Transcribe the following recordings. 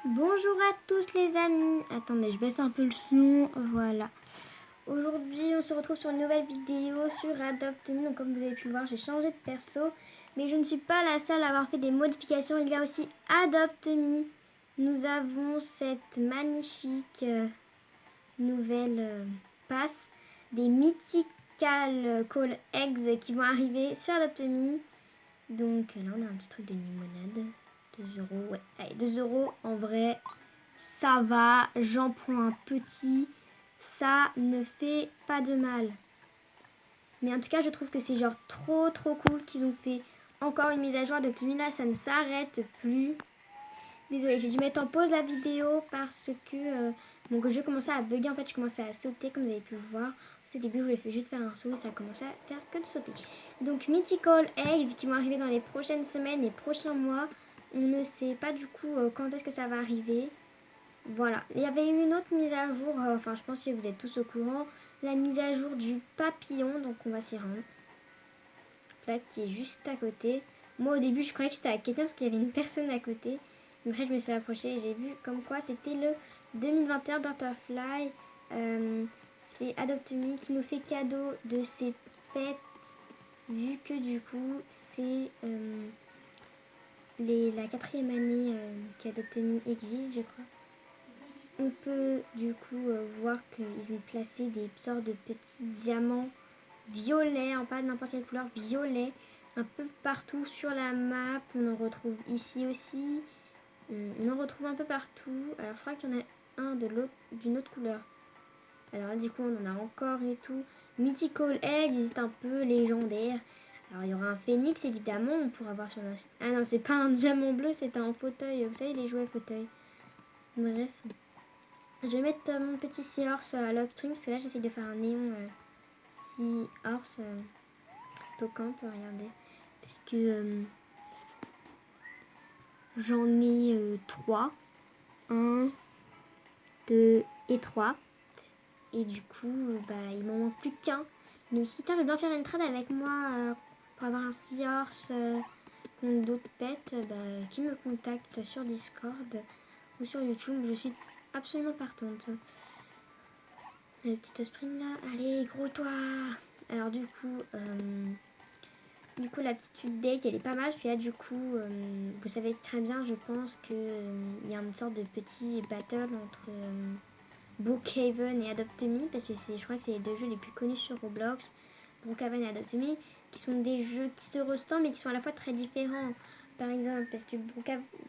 Bonjour à tous les amis. Attendez, je baisse un peu le son. Voilà. Aujourd'hui, on se retrouve sur une nouvelle vidéo sur Adopt Me. Donc comme vous avez pu le voir, j'ai changé de perso. Mais je ne suis pas la seule à avoir fait des modifications. Il y a aussi Adopt Me. Nous avons cette magnifique nouvelle passe. Des Mythical Call Eggs qui vont arriver sur Adopt Me. Donc là, on a un petit truc de limonade. 2 euros, ouais. Allez, 2 euros en vrai. Ça va, j'en prends un petit. Ça ne fait pas de mal. Mais en tout cas, je trouve que c'est genre trop cool qu'ils ont fait encore une mise à jour Adopt Me. Là, ça ne s'arrête plus. Désolée, j'ai dû mettre en pause la vidéo parce que mon jeu commençait à bugger. En fait, je commençais à sauter comme vous avez pu le voir. Au début, je voulais juste faire un saut et ça a commencé à faire que de sauter. Donc, Mythical Eggs qui vont arriver dans les prochaines semaines, les prochains mois. On ne sait pas du coup quand est-ce que ça va arriver. Voilà, il y avait eu une autre mise à jour, enfin je pense que vous êtes tous au courant, la mise à jour du papillon, donc on va s'y rendre. Là qui est juste à côté. Moi au début je croyais que c'était à quelqu'un parce qu'il y avait une personne à côté. Mais après je me suis approchée et j'ai vu comme quoi c'était le 2021 Butterfly. C'est Adopt Me qui nous fait cadeau de ses pets, vu que du coup c'est la 4e année qu'Adopt Me existe je crois. On peut du coup voir qu'ils ont placé des sortes de petits diamants violets, hein, pas de n'importe quelle couleur, violet, un peu partout sur la map. On en retrouve ici aussi. On en retrouve un peu partout. Alors je crois qu'il y en a un d'une autre couleur. Alors là, du coup on en a encore et tout. Mythical Egg, il est un peu légendaire. Alors il y aura un phénix évidemment, on pourra voir sur le... Ah non, c'est pas un diamant bleu, c'est un fauteuil. Vous savez les jouets fauteuils. Bref. Je vais mettre mon petit Seahorse à l'upstream parce que là j'essaie de faire un néon Seahorse hippocampe, regardez. Parce que j'en ai 3. 1, 2 et 3. Et du coup, il m'en manque plus qu'un. Donc si quelqu'un veut bien faire une trade avec moi pour avoir un Seahorse contre d'autres pets, qui me contacte sur Discord ou sur YouTube, je suis absolument partante. Le petit spring là, allez gros toi. Alors du coup la petite update elle est pas mal. Puis là du coup vous savez très bien je pense que il y a une sorte de petit battle entre Brookhaven et Adopt Me parce que je crois que c'est les deux jeux les plus connus sur Roblox. Brookhaven et Adopt Me qui sont des jeux qui se ressemblent mais qui sont à la fois très différents. Par exemple parce que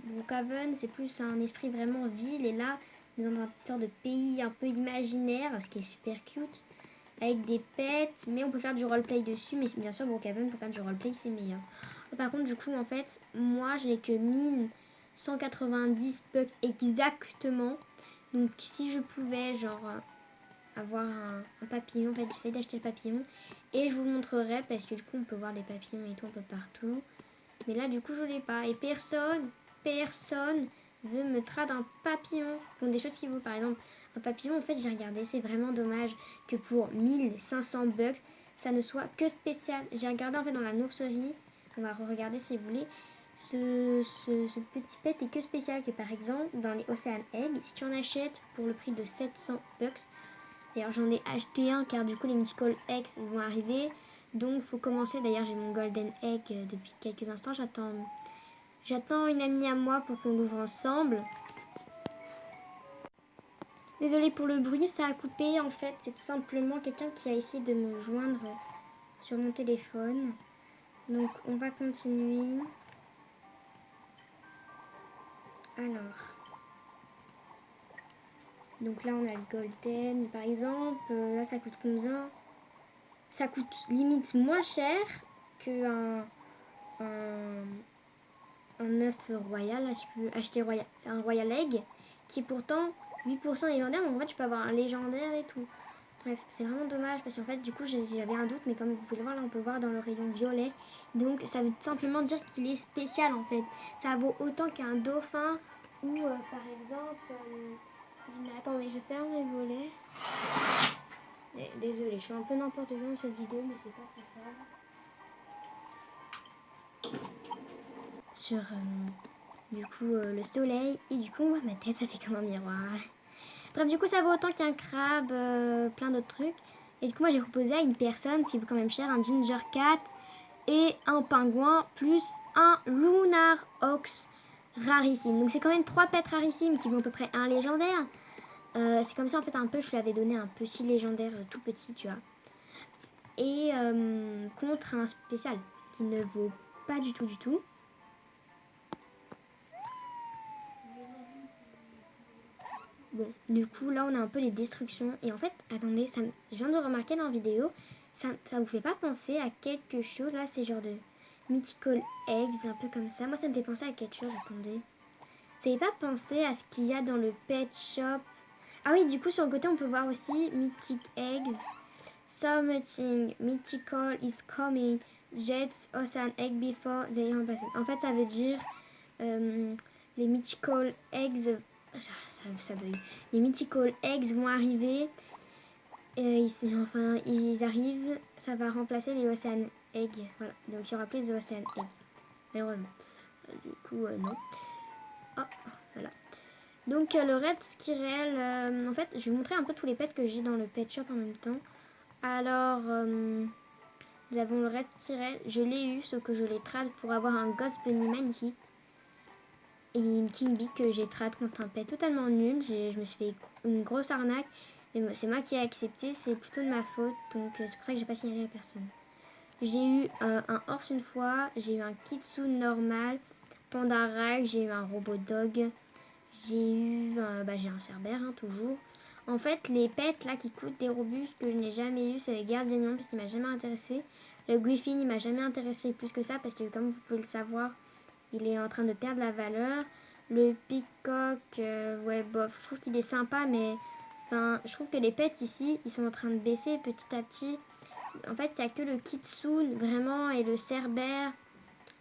Brookhaven c'est plus un esprit vraiment ville et là on est dans un sorte de pays un peu imaginaire ce qui est super cute avec des pets, mais on peut faire du roleplay dessus, mais bien sûr Brookhaven pour faire du roleplay c'est meilleur. Par contre du coup en fait moi je n'ai que 1190 bucks exactement, donc si je pouvais genre avoir un papillon, en fait j'essaie d'acheter le papillon et je vous le montrerai parce que du coup on peut voir des papillons et tout un peu partout, mais là du coup je l'ai pas et personne veut me trade un papillon contre des choses qui vaut par exemple un papillon. En fait j'ai regardé, c'est vraiment dommage que pour 1500 bucks ça ne soit que spécial. J'ai regardé en fait dans la nourserie, on va regarder si vous voulez, ce petit pet est que spécial, que par exemple dans les Ocean Egg si tu en achètes pour le prix de 700 bucks. D'ailleurs j'en ai acheté un car du coup les Mythical Eggs vont arriver, donc faut commencer. D'ailleurs j'ai mon Golden Egg depuis quelques instants, j'attends une amie à moi pour qu'on l'ouvre ensemble. Désolée pour le bruit, ça a coupé. En fait, c'est tout simplement quelqu'un qui a essayé de me joindre sur mon téléphone. Donc, on va continuer. Alors. Donc là, on a le Golden, par exemple. Là, ça coûte combien? Ça coûte limite moins cher qu'un un œuf royal. Là, je peux acheter un Royal Egg qui est pourtant 8% légendaire. Donc en fait, je peux avoir un légendaire et tout. Bref, c'est vraiment dommage parce qu'en fait, du coup, j'avais un doute, mais comme vous pouvez le voir, là, on peut voir dans le rayon violet. Donc, ça veut simplement dire qu'il est spécial en fait. Ça vaut autant qu'un dauphin ou par exemple. Mais attendez, je ferme les volets. Désolée, je suis un peu n'importe quoi dans cette vidéo, mais c'est pas très grave. Sur du coup le soleil, et du coup ma tête ça fait comme un miroir. Bref, du coup ça vaut autant qu'un crabe, plein d'autres trucs. Et du coup moi j'ai proposé à une personne, qui vaut quand même cher, un ginger cat et un pingouin plus un lunar ox rarissime. Donc c'est quand même 3 pets rarissimes qui vaut à peu près un légendaire. C'est comme ça en fait un peu, je lui avais donné un petit légendaire tout petit, tu vois. Et contre un spécial, ce qui ne vaut pas du tout. Bon, du coup là on a un peu les destructions. Et en fait, attendez, je viens de remarquer dans la vidéo, ça vous fait pas penser à quelque chose. Là c'est genre de mythical eggs, un peu comme ça. Moi ça me fait penser à quelque chose, attendez. Vous n'avez pas pensé à ce qu'il y a dans le pet shop? Ah oui, du coup sur le côté on peut voir aussi mythic eggs. Something mythical is coming. Jets ocean egg before they are passing. En fait ça veut dire les mythical eggs... Ça veut dire, les mythical eggs vont arriver. Ils arrivent. Ça va remplacer les ocean eggs. Voilà. Donc il n'y aura plus de ocean eggs. Malheureusement. Du coup, non. Oh, voilà. Donc le Red Squirrel, en fait, je vais vous montrer un peu tous les pets que j'ai dans le pet shop en même temps. Alors, nous avons le Red Squirrel. Je l'ai eu, sauf que je l'ai trade pour avoir un Ghost Bunny magnifique. Et une King Bee que j'ai trade contre un pet totalement nul. Je me suis fait une grosse arnaque. Mais c'est moi qui ai accepté, c'est plutôt de ma faute. Donc c'est pour ça que j'ai pas signalé à personne. J'ai eu un horse une fois. J'ai eu un Kitsune normal. Panda Rag. J'ai eu un Robot Dog. J'ai eu j'ai un Cerbère, hein, toujours. En fait, les pets là qui coûtent des robustes que je n'ai jamais eu, c'est les Gardienions parce qu'il m'a jamais intéressé. Le Griffin, il m'a jamais intéressé plus que ça parce que comme vous pouvez le savoir, il est en train de perdre la valeur. Le Peacock, ouais, bof, je trouve qu'il est sympa, mais enfin, je trouve que les pets ici, ils sont en train de baisser petit à petit. En fait, il n'y a que le Kitsune vraiment et le Cerbère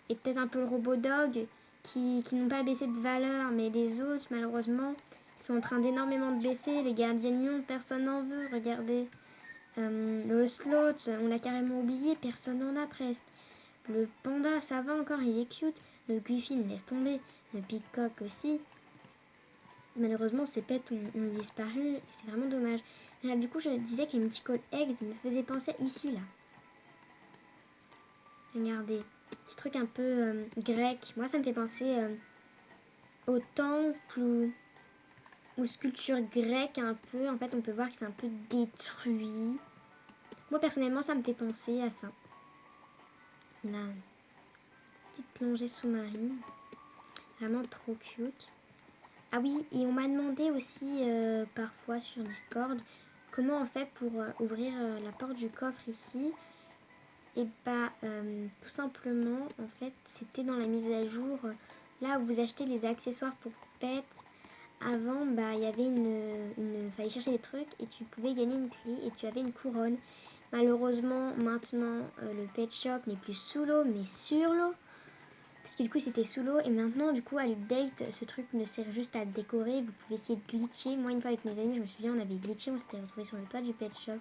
et peut-être un peu le Robot Dog qui n'ont pas baissé de valeur, mais les autres, malheureusement, ils sont en train d'énormément de baisser. Les Gardienions, personne n'en veut, regardez. Le Sloth, on l'a carrément oublié, personne n'en a presque. Le Panda, ça va encore, il est cute. Le Griffin, laisse tomber. Le Peacock aussi. Malheureusement, ces pets ont disparu, et c'est vraiment dommage. Et là, du coup, je disais que les Mythical Eggs me faisaient penser ici, là. Regardez, petit truc un peu grec. Moi, ça me fait penser au temple ou sculpture grecque un peu. En fait, on peut voir que c'est un peu détruit. Moi, personnellement, ça me fait penser à ça. Là, petite plongée sous-marine. Vraiment trop cute. Ah oui, et on m'a demandé aussi parfois sur Discord comment on fait pour ouvrir la porte du coffre ici. Et bah tout simplement en fait c'était dans la mise à jour là où vous achetez les accessoires pour pets. Avant il y avait fallait chercher des trucs et tu pouvais gagner une clé et tu avais une couronne. Malheureusement maintenant le pet shop n'est plus sous l'eau mais sur l'eau. Parce que du coup c'était sous l'eau et maintenant du coup à l'update ce truc ne sert juste à décorer. Vous pouvez essayer de glitcher. Moi une fois avec mes amis je me souviens on avait glitché, on s'était retrouvés sur le toit du pet shop.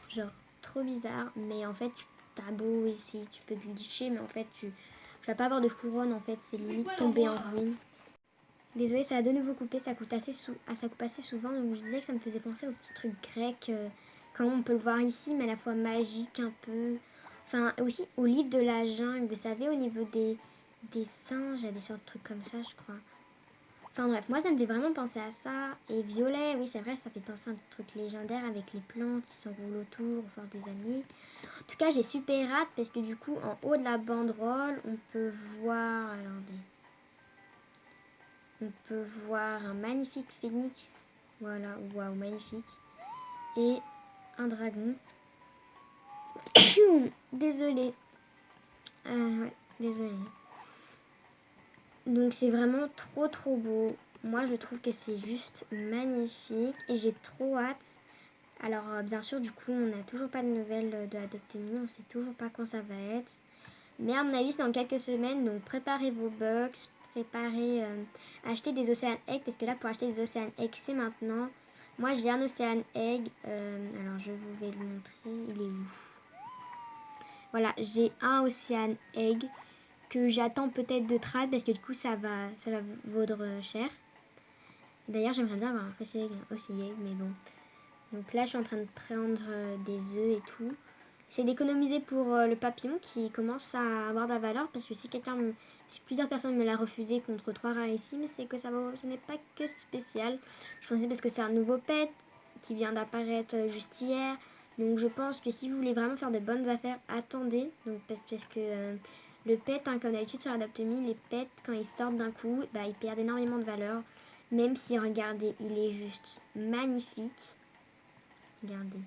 Genre trop bizarre mais en fait t'as beau essayer, tu peux glitcher mais en fait tu vas pas avoir de couronne en fait, c'est limite tomber en ruine. Désolée ça a de nouveau coupé, ça coupe assez souvent donc je disais que ça me faisait penser aux petits trucs grecs comme on peut le voir ici mais à la fois magique un peu. Enfin aussi au livre de la jungle, vous savez au niveau des singes, il y a des sortes de trucs comme ça je crois. Enfin bref, moi ça me fait vraiment penser à ça. Et violet, oui c'est vrai, ça fait penser à un truc légendaire avec les plantes qui s'enroulent autour au force des années. En tout cas j'ai super hâte parce que du coup en haut de la banderole on peut voir, on peut voir un magnifique phénix. Voilà, waouh magnifique. Et un dragon. Désolée. Ouais, désolée. Donc c'est vraiment trop beau. Moi je trouve que c'est juste magnifique et j'ai trop hâte. Alors bien sûr du coup on n'a toujours pas de nouvelles de Adopt Me, on sait toujours pas quand ça va être. Mais à mon avis c'est dans quelques semaines, donc préparez vos box, achetez des Ocean Egg parce que là pour acheter des Ocean Egg c'est maintenant. Moi j'ai un Ocean Egg, alors je vous vais le montrer, il est où? Voilà, j'ai un Ocean Egg que j'attends peut-être de trad parce que du coup ça va vaudre cher. D'ailleurs j'aimerais bien avoir un fossile aussi, mais bon. Donc là je suis en train de prendre des œufs et tout. C'est d'économiser pour le papillon qui commence à avoir de la valeur parce que si plusieurs personnes me l'a refusé contre 3 rares ici, mais c'est que ce n'est pas que spécial. Je pensais parce que c'est un nouveau pet qui vient d'apparaître juste hier. Donc je pense que si vous voulez vraiment faire de bonnes affaires, attendez. Donc parce que le pet, hein, comme d'habitude sur Adopt.me, les pets quand ils sortent d'un coup, ils perdent énormément de valeur. Même si regardez, il est juste magnifique. Regardez.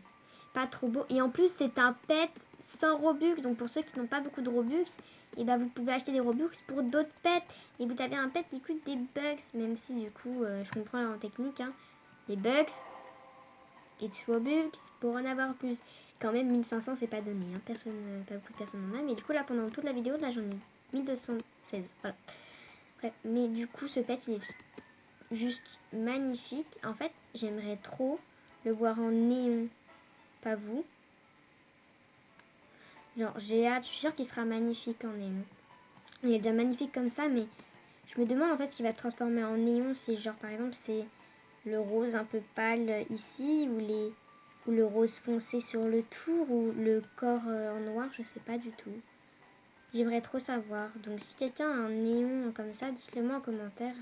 Pas trop beau. Et en plus, c'est un pet sans Robux. Donc, pour ceux qui n'ont pas beaucoup de Robux, et vous pouvez acheter des Robux pour d'autres pets. Et vous avez un pet qui coûte des bucks. Même si, du coup, je comprends la technique. Hein. Les bucks, it's Robux pour en avoir plus. Quand même, 1500, c'est pas donné. Hein. Pas beaucoup de personnes en a. Mais du coup, là, pendant toute la vidéo, là, j'en ai 1216. Voilà. Bref, mais du coup, ce pet, il est juste magnifique. En fait, j'aimerais trop le voir en néon. Pas vous. Genre, j'ai hâte. Je suis sûre qu'il sera magnifique en néon. Il est déjà magnifique comme ça, mais je me demande en fait ce qu'il va se transformer en néon. Si, genre, par exemple, c'est le rose un peu pâle ici, ou le rose foncé sur le tour, ou le corps en noir, je sais pas du tout. J'aimerais trop savoir. Donc, si quelqu'un a un néon comme ça, dites-le moi en commentaire.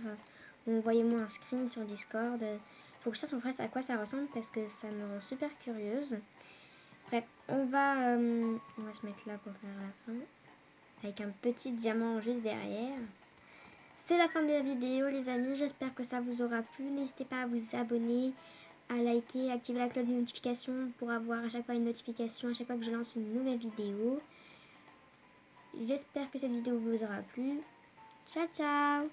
Ou envoyez-moi un screen sur Discord. Faut que je sache en fait à quoi ça ressemble parce que ça me rend super curieuse. Bref, on va se mettre là pour faire la fin. Avec un petit diamant juste derrière. C'est la fin de la vidéo les amis. J'espère que ça vous aura plu. N'hésitez pas à vous abonner, à liker, activer la cloche de notification pour avoir à chaque fois une notification à chaque fois que je lance une nouvelle vidéo. J'espère que cette vidéo vous aura plu. Ciao ciao.